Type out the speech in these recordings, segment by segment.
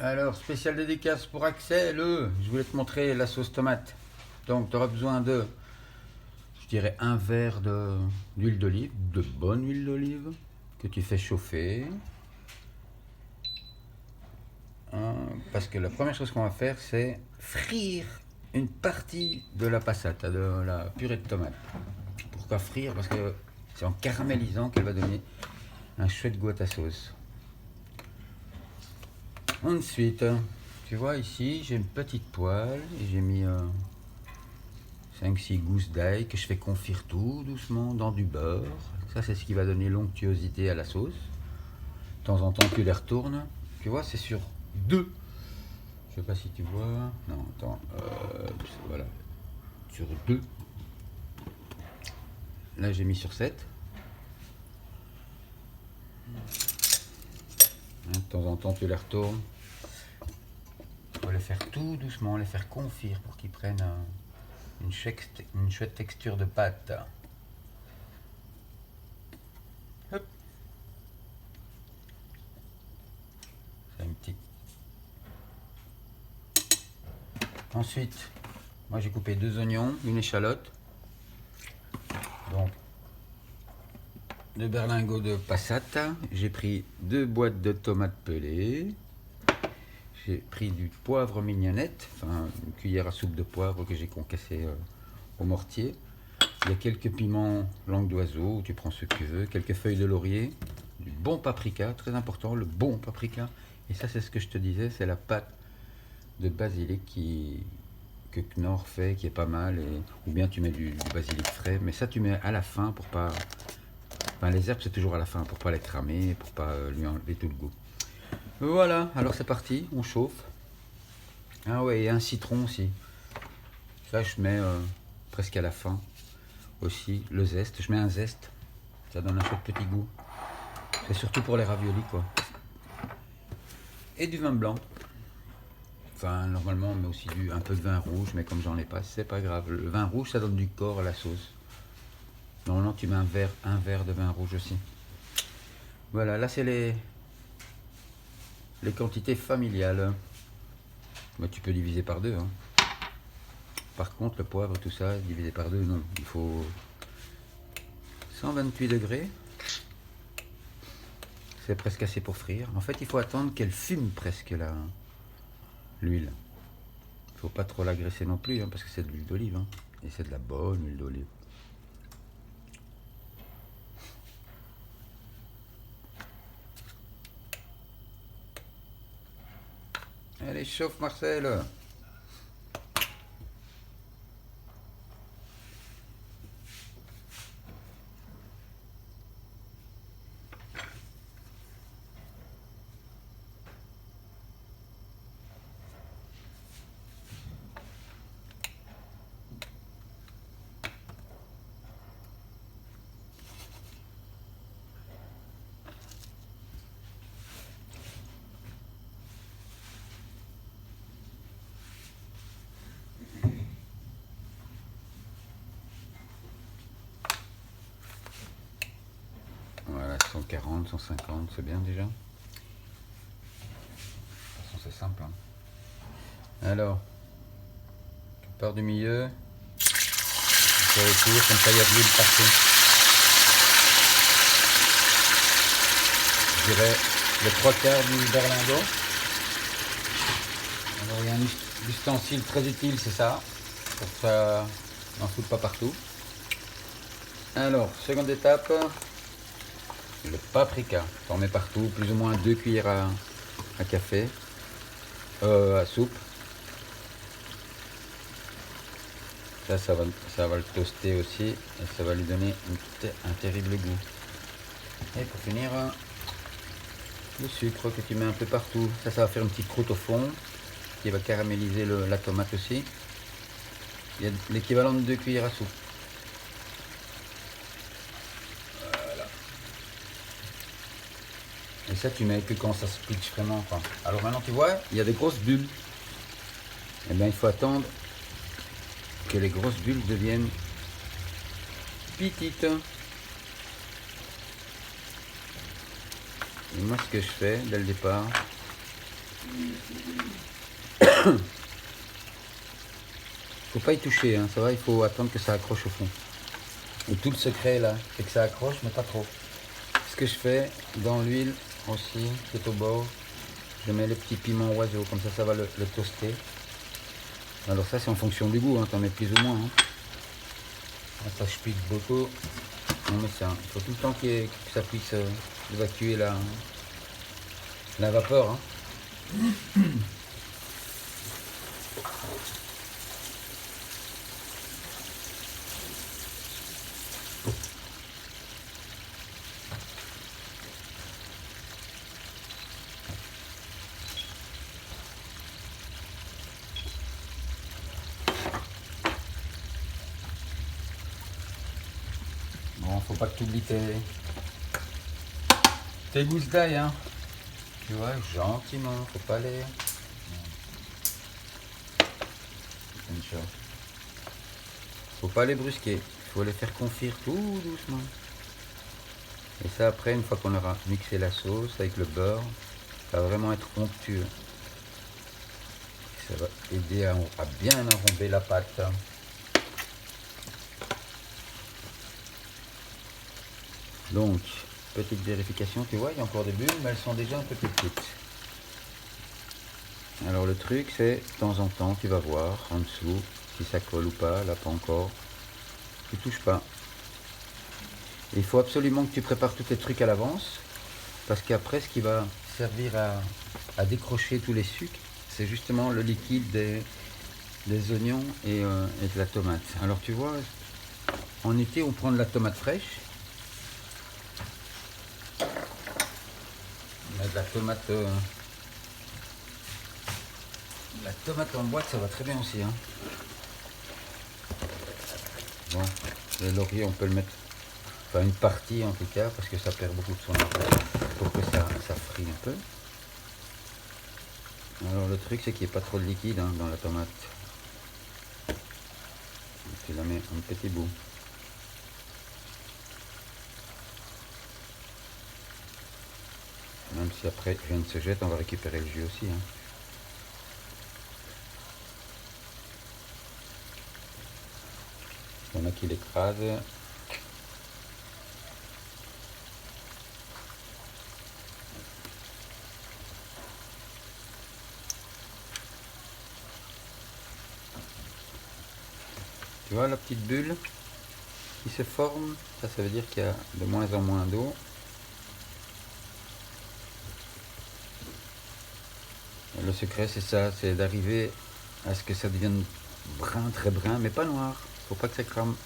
Alors, spécial dédicace pour Axel. Je voulais te montrer la sauce tomate. Donc, tu auras besoin de, je dirais, un verre d'huile d'olive, de bonne huile d'olive, que tu fais chauffer. Parce que la première chose qu'on va faire, c'est frire une partie de la passata, de la purée de tomate. Pourquoi frire? Parce que c'est en caramélisant qu'elle va donner un chouette goût à ta sauce. Ensuite, tu vois ici, j'ai une petite poêle et j'ai mis 5-6 gousses d'ail que je fais confire tout doucement dans du beurre. Ça, c'est ce qui va donner l'onctuosité à la sauce. De temps en temps, tu les retournes. Tu vois, c'est sur 2. Je sais pas si tu vois. Non, attends. Voilà. Sur 2. Là, j'ai mis sur 7. De temps en temps, tu les retournes. Il faut les faire tout doucement, les faire confire pour qu'ils prennent une chouette texture de pâte. Hop. C'est une petite. Ensuite, moi j'ai coupé 2 oignons, une échalote. Donc, 2 berlingots de passata. J'ai pris 2 boîtes de tomates pelées. J'ai pris du poivre mignonnette, enfin une cuillère à soupe de poivre que j'ai concassé au mortier. Il y a quelques piments langue d'oiseau, tu prends ce que tu veux, quelques feuilles de laurier, du bon paprika, très important, le bon paprika. Et ça, c'est ce que je te disais, c'est la pâte de basilic que Knorr fait, qui est pas mal. Ou bien tu mets du basilic frais, mais ça tu mets à la fin pour pas... Enfin, les herbes c'est toujours à la fin, pour pas les cramer, pour pas lui enlever tout le goût. Voilà, alors c'est parti, on chauffe. Ah ouais, et un citron aussi. Ça, je mets presque à la fin aussi, le zeste. Je mets un zeste, ça donne un chouette petit goût. C'est surtout pour les raviolis, quoi. Et du vin blanc. Enfin, normalement, on met aussi un peu de vin rouge, mais comme j'en ai pas, c'est pas grave. Le vin rouge, ça donne du corps à la sauce. Normalement, tu mets un verre de vin rouge aussi. Voilà, là, c'est les quantités familiales. Mais tu peux diviser par 2. Hein. Par contre, le poivre, tout ça, divisé par 2, non. Il faut 128 degrés. C'est presque assez pour frire. En fait, il faut attendre qu'elle fume presque l'huile. Il ne faut pas trop l'agresser non plus, hein, parce que c'est de l'huile d'olive. Hein. Et c'est de la bonne huile d'olive. Allez, chauffe Marcel. Voilà, 140, 150, c'est bien déjà. De toute façon, c'est simple. Hein. Alors, tu pars du milieu, tu fais le tour, comme ça il y a de l'huile partout. Je dirais les 3/4 du berlingot. Alors, il y a un ustensile très utile, c'est ça, pour que ça n'en foute pas partout. Alors, seconde étape. Le paprika, t'en mets partout, plus ou moins 2 cuillères à café, à soupe. Ça va le toaster aussi et ça va lui donner un terrible goût. Et pour finir, le sucre que tu mets un peu partout. Ça va faire une petite croûte au fond qui va caraméliser la tomate aussi. Il y a l'équivalent de 2 cuillères à soupe. Et ça, tu mets que quand ça se pitch vraiment. Quoi. Alors maintenant, tu vois, il y a des grosses bulles. Et bien, il faut attendre que les grosses bulles deviennent petites. Et moi, ce que je fais dès le départ, Faut pas y toucher, hein, ça va, il faut attendre que ça accroche au fond. Et tout le secret là, c'est que ça accroche, mais pas trop. Ce que je fais dans l'huile aussi, qui est au bord, je mets les petits piments oiseaux, comme ça va le toaster. Alors ça c'est en fonction du goût, hein, t'en mets plus ou moins. Hein. Ça pique beaucoup. On met ça. Il faut tout le temps que ça puisse évacuer la vapeur. Hein. Bon, faut pas que tu oublies tes gousses d'ail, hein. Tu vois, gentiment, faut pas les... Une chose. Faut pas les brusquer, il faut les faire confire tout doucement. Et ça après, une fois qu'on aura mixé la sauce avec le beurre, ça va vraiment être onctueux. Ça va aider à bien enrober la pâte. Donc, petite vérification, tu vois, il y a encore des bulles, mais elles sont déjà un peu plus petites. Alors le truc, c'est de temps en temps, tu vas voir en dessous si ça colle ou pas, là pas encore. Tu touches pas. Il faut absolument que tu prépares tous tes trucs à l'avance, parce qu'après, ce qui va servir à décrocher tous les sucres, c'est justement le liquide des oignons et de la tomate. Alors tu vois, en été, on prend de la tomate fraîche. De la tomate en boîte, ça va très bien aussi. Hein. Bon, le laurier, on peut le mettre, enfin une partie en tout cas, parce que ça perd beaucoup de son arôme, pour que ça frie un peu. Alors le truc, c'est qu'il n'y ait pas trop de liquide hein, dans la tomate. Tu la mets un petit bout. Même si après rien ne se jette, on va récupérer le jus aussi. Hein. Il y en a qui l'écrasent. Tu vois la petite bulle qui se forme, ça veut dire qu'il y a de moins en moins d'eau. Le secret c'est ça, c'est d'arriver à ce que ça devienne brun, très brun, mais pas noir. Faut pas que ça crame.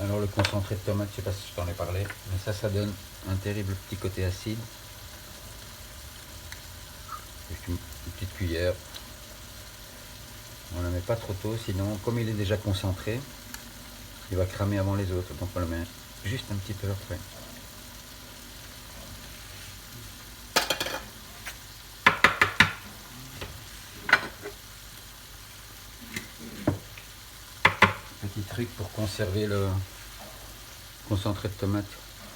Alors le concentré de tomate, je sais pas si je t'en ai parlé, mais ça donne un terrible petit côté acide. Juste une petite cuillère. On ne la met pas trop tôt, sinon comme il est déjà concentré, il va cramer avant les autres. Donc on le met juste un petit peu après. Petit truc pour conserver le concentré de tomate.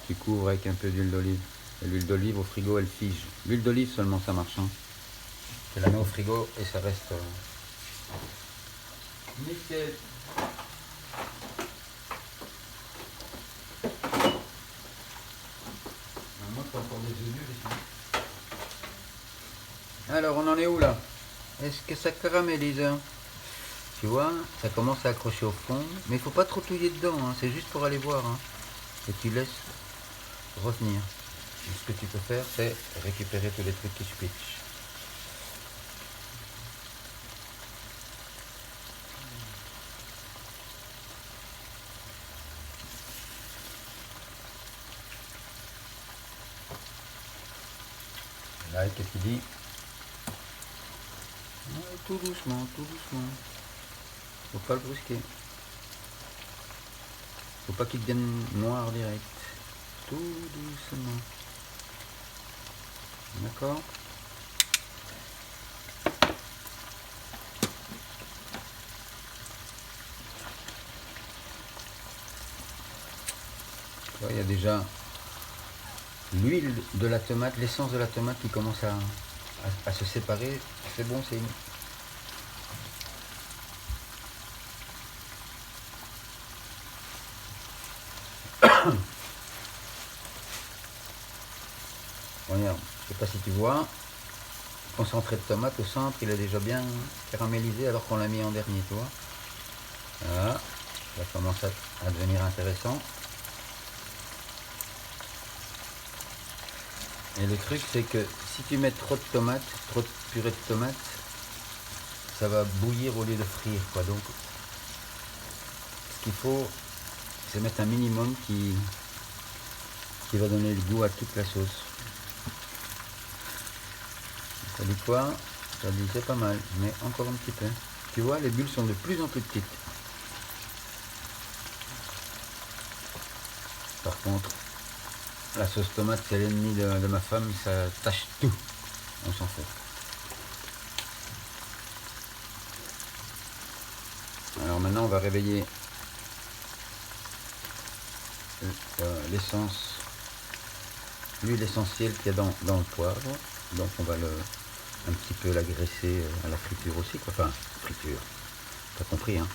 Tu couvres avec un peu d'huile d'olive. L'huile d'olive au frigo, elle fige. L'huile d'olive seulement, ça marche. Hein. Tu la mets au frigo et ça reste nickel. Moi, t'as encore des œufs durs ici. Alors, on en est où là? Est-ce que ça caramélise? Tu vois, ça commence à accrocher au fond, mais il faut pas trop touiller dedans, hein. C'est juste pour aller voir. Hein. Et tu laisses revenir. Et ce que tu peux faire, c'est récupérer tous les trucs qui se pitchent. Là, qu'est-ce qu'il dit? Ouais, tout doucement, tout doucement. Faut pas le brusquer. Faut pas qu'il devienne noir direct. Tout doucement. D'accord? Il y a déjà l'huile de la tomate, l'essence de la tomate qui commence à se séparer. C'est bon, c'est regarde, je sais pas si tu vois, concentré de tomate au centre, il est déjà bien caramélisé alors qu'on l'a mis en dernier, tu vois. Voilà, ça commence à devenir intéressant. Et le truc, c'est que si tu mets trop de tomates, trop de purée de tomates, ça va bouillir au lieu de frire, quoi. Donc, ce qu'il faut, c'est mettre un minimum qui va donner le goût à toute la sauce. Ça dit quoi? Ça dit c'est pas mal, mais encore un petit peu. Tu vois, les bulles sont de plus en plus petites. Par contre, la sauce tomate, c'est l'ennemi de ma femme, ça tâche tout. On s'en fout. Alors maintenant, on va réveiller l'essence, l'huile essentielle qu'il y a dans le poivre. Donc on va un petit peu l'agresser à la friture aussi, quoi. Enfin, friture, t'as compris, hein.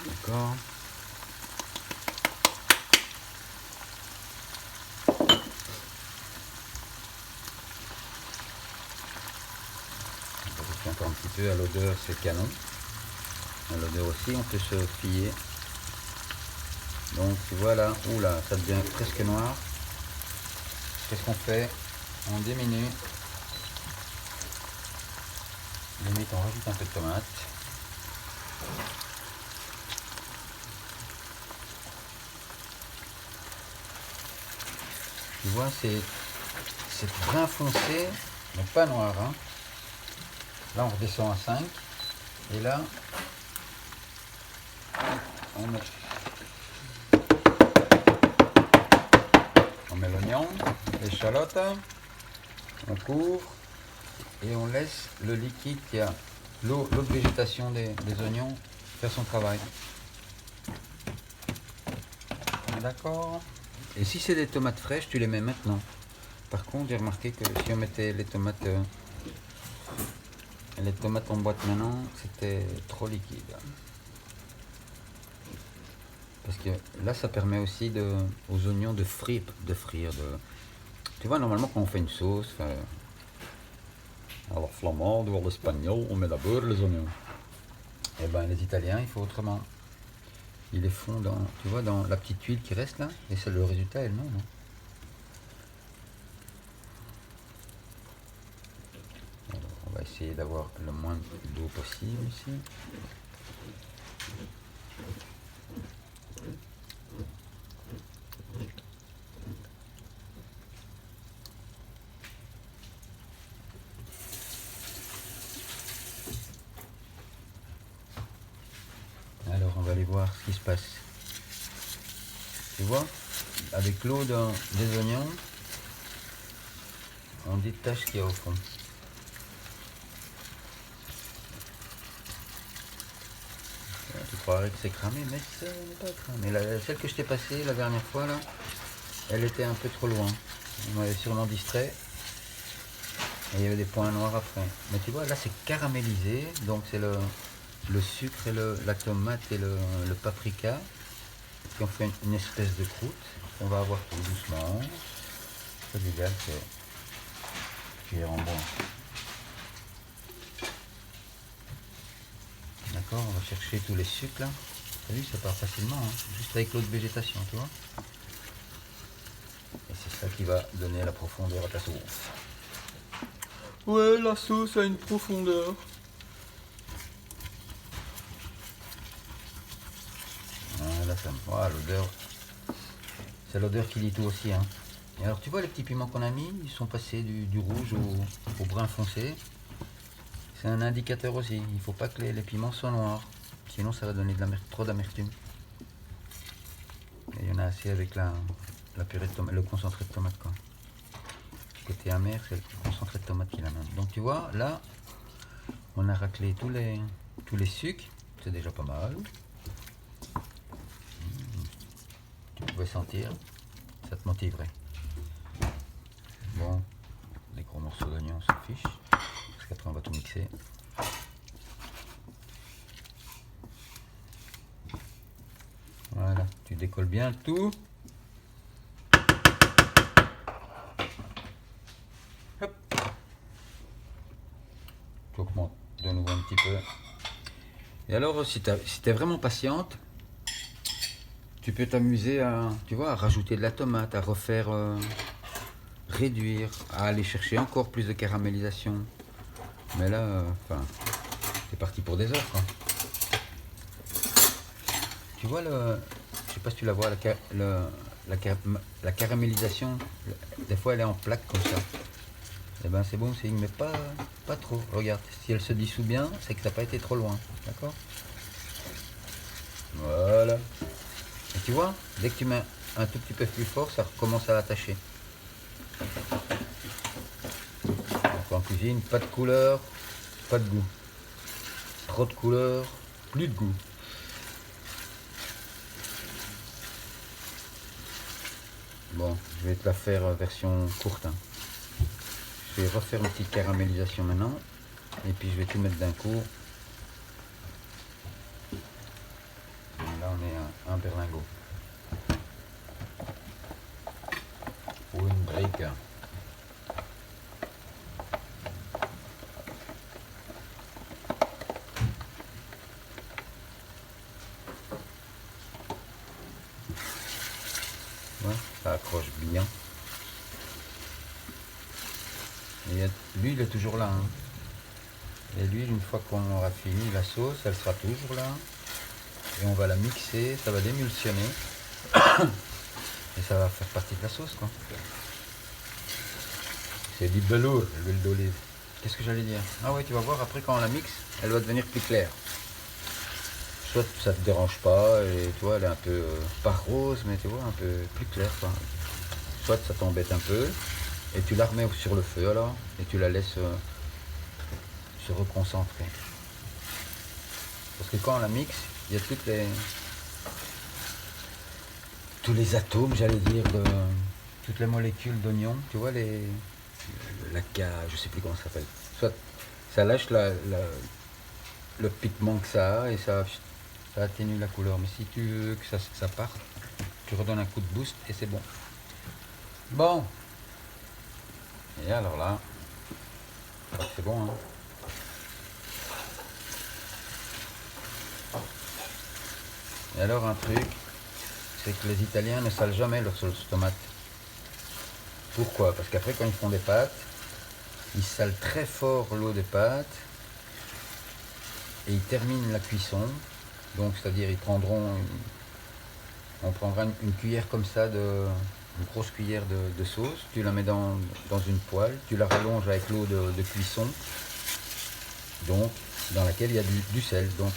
D'accord. Encore un petit peu, à l'odeur c'est canon. À l'odeur aussi on peut se fier. Donc tu vois là, oula, ça devient presque noir. Qu'est-ce qu'on fait? On diminue. Limite on rajoute un peu de tomate. Tu vois, c'est brun foncé, mais pas noir, hein. Là on redescend à 5. Et là, on met l'oignon, l'échalote, on couvre et on laisse le liquide qui a l'eau de végétation des oignons faire son travail. D'accord. Et si c'est des tomates fraîches, tu les mets maintenant. Par contre, j'ai remarqué que si on mettait les tomates en boîte maintenant, c'était trop liquide. Parce que là, ça permet aussi aux oignons de frire. Tu vois, normalement, quand on fait une sauce, à la flamande ou à l'espagnol, on met d'abord les oignons. Et ben, les Italiens, il faut autrement. Ils les font tu vois, dans la petite huile qui reste là, et c'est le résultat est le même. Alors, on va essayer d'avoir le moins d'eau possible ici. Alors on va aller voir ce qui se passe. Tu vois, avec l'eau des oignons, on détache ce qu'il y a au fond. Tu croirais que c'est cramé, mais ce n'est pas cramé. Celle que je t'ai passée la dernière fois, là, elle était un peu trop loin. On m'avait sûrement distrait. Et il y avait des points noirs après. Mais tu vois, là c'est caramélisé, donc c'est le sucre et la tomate et le paprika qui ont fait une espèce de croûte. On va avoir tout doucement. C'est légal, c'est cuillère en bon. D'accord, on va chercher tous les sucres là. T'as vu, ça part facilement, hein, juste avec l'eau de végétation, tu vois. Et c'est ça qui va donner la profondeur à ta sauce. Ouais, la sauce a une profondeur. Voilà, ça. Voilà, l'odeur. C'est l'odeur qui dit tout aussi, hein. Et alors tu vois les petits piments qu'on a mis, ils sont passés du rouge au brun foncé. C'est un indicateur aussi, il ne faut pas que les piments soient noirs, sinon ça va donner trop d'amertume. Et il y en a assez avec la purée de tomate, le concentré de tomate quoi. Le côté amer, c'est le concentré de tomate qui l'amène. Donc tu vois, là, on a raclé tous les sucres, c'est déjà pas mal. Tu pouvais sentir, ça te motiverait. Bon, les gros morceaux d'oignon, on s'en fiche, parce qu'après on va tout mixer. Voilà, tu décolles bien tout. Hop. Tu augmentes de nouveau un petit peu. Et alors, si t'es vraiment patiente, tu peux t'amuser à, tu vois, à rajouter de la tomate, à refaire, réduire, à aller chercher encore plus de caramélisation. Mais là, enfin, c'est parti pour des heures, quoi. Tu vois je sais pas si tu la vois, la caramélisation, des fois elle est en plaque comme ça. Et ben c'est bon signe, mais pas trop. Regarde, si elle se dissout bien, c'est que ça n'a pas été trop loin, d'accord? Voilà. Et tu vois, dès que tu mets un tout petit peu plus fort, ça recommence à l'attacher. Donc en cuisine, pas de couleur, pas de goût. Trop de couleur, plus de goût. Bon, je vais te la faire version courte, hein. Je vais refaire une petite caramélisation maintenant. Et puis je vais tout mettre d'un coup. Et là on est à un berlingot. Ou une brique. Ouais, ça accroche bien. Et l'huile est toujours là, hein. Et l'huile, une fois qu'on aura fini la sauce, elle sera toujours là. Et on va la mixer, ça va d'émulsionner. Et ça va faire partie de la sauce, quoi. C'est du velours, l'huile d'olive. Qu'est-ce que j'allais dire? Ah ouais, tu vas voir, après quand on la mixe, elle va devenir plus claire. Soit ça te dérange pas, et tu vois, elle est un peu, pas rose, mais tu vois, un peu plus claire, quoi. Soit ça t'embête un peu, et tu la remets sur le feu alors, et tu la laisses se reconcentrer. Parce que quand on la mixe, il y a tous les atomes, j'allais dire, toutes les molécules d'oignon, tu vois, je sais plus comment ça s'appelle. Soit ça lâche le pigment que ça a et ça atténue la couleur. Mais si tu veux que ça parte, tu redonnes un coup de boost et c'est bon. Bon. Et alors là, c'est bon, hein. Et alors un truc, c'est que les Italiens ne salent jamais leur sauce tomate. Pourquoi? Parce qu'après quand ils font des pâtes, ils salent très fort l'eau des pâtes et ils terminent la cuisson. Donc c'est-à-dire on prendra une cuillère comme ça, une grosse cuillère de sauce, tu la mets dans une poêle, tu la rallonges avec l'eau de cuisson, donc dans laquelle il y a du sel. Donc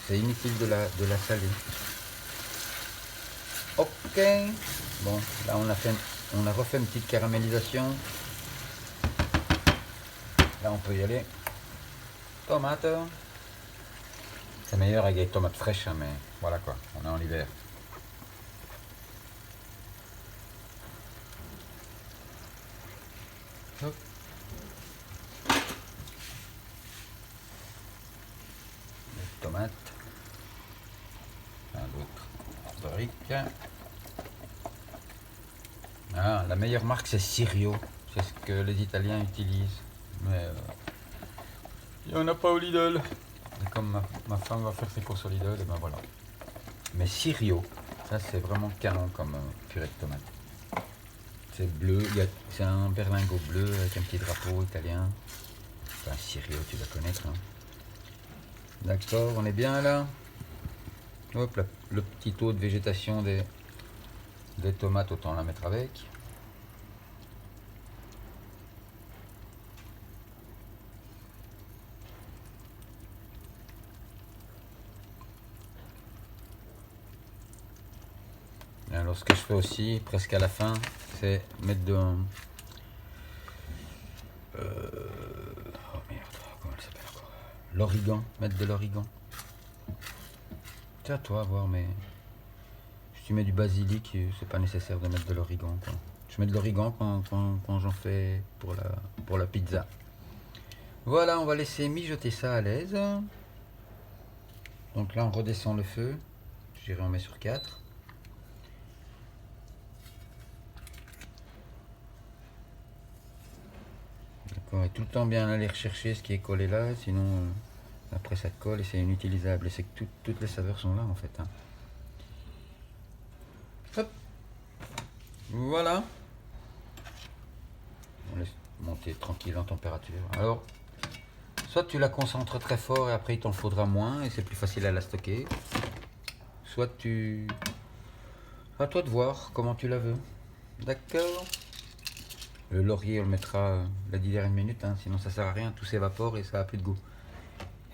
c'est inutile de la saler. Ok. Bon, là on a refait une petite caramélisation. Là on peut y aller. Tomate. C'est meilleur avec des tomates fraîches, hein, mais voilà quoi, on est en hiver. Hop. Les tomates. Un autre brique. Ah, la meilleure marque c'est Sirio, c'est ce que les Italiens utilisent. Mais il n'y en a pas au Lidl. Et comme ma femme va faire ses courses au Lidl, et ben voilà. Mais Sirio, ça c'est vraiment canon comme purée de tomate. C'est bleu, c'est un berlingot bleu avec un petit drapeau italien. Enfin, Sirio, tu dois connaître, hein. D'accord, on est bien là. Hop, le petit taux de végétation des tomates, autant la mettre avec. Alors ce que je fais aussi, presque à la fin, c'est mettre de... oh merde, comment elle s'appelle encore? L'origan, mettre de l'origan. C'est à toi à voir, mais si tu mets du basilic, c'est pas nécessaire de mettre de l'origan, quoi. Je mets de l'origan quand j'en fais pour la pizza. Voilà, on va laisser mijoter ça à l'aise. Donc là, on redescend le feu. Je dirais on met sur 4. D'accord, et tout le temps bien aller rechercher ce qui est collé là, sinon après ça colle et c'est inutilisable. Et c'est que toutes les saveurs sont là en fait. Hein. Hop. Voilà. On laisse monter tranquille en température. Alors, soit tu la concentres très fort et après il t'en faudra moins et c'est plus facile à la stocker. Soit tu... À toi de voir comment tu la veux. D'accord. Le laurier on le mettra la 10 dernières minutes, hein, sinon ça sert à rien, tout s'évapore et ça a plus de goût.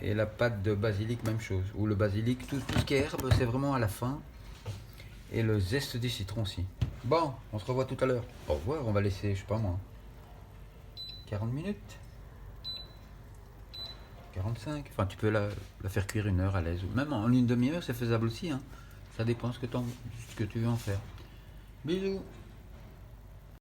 Et la pâte de basilic, même chose. Ou le basilic, tout ce qui est herbe, c'est vraiment à la fin. Et le zeste du citron aussi. Bon, on se revoit tout à l'heure. Au revoir, on va laisser, je sais pas moi, 40 minutes 45. Enfin, tu peux la faire cuire 1 heure à l'aise. Ou même en une demi-heure, c'est faisable aussi. Hein. Ça dépend ce que tu veux en faire. Bisous.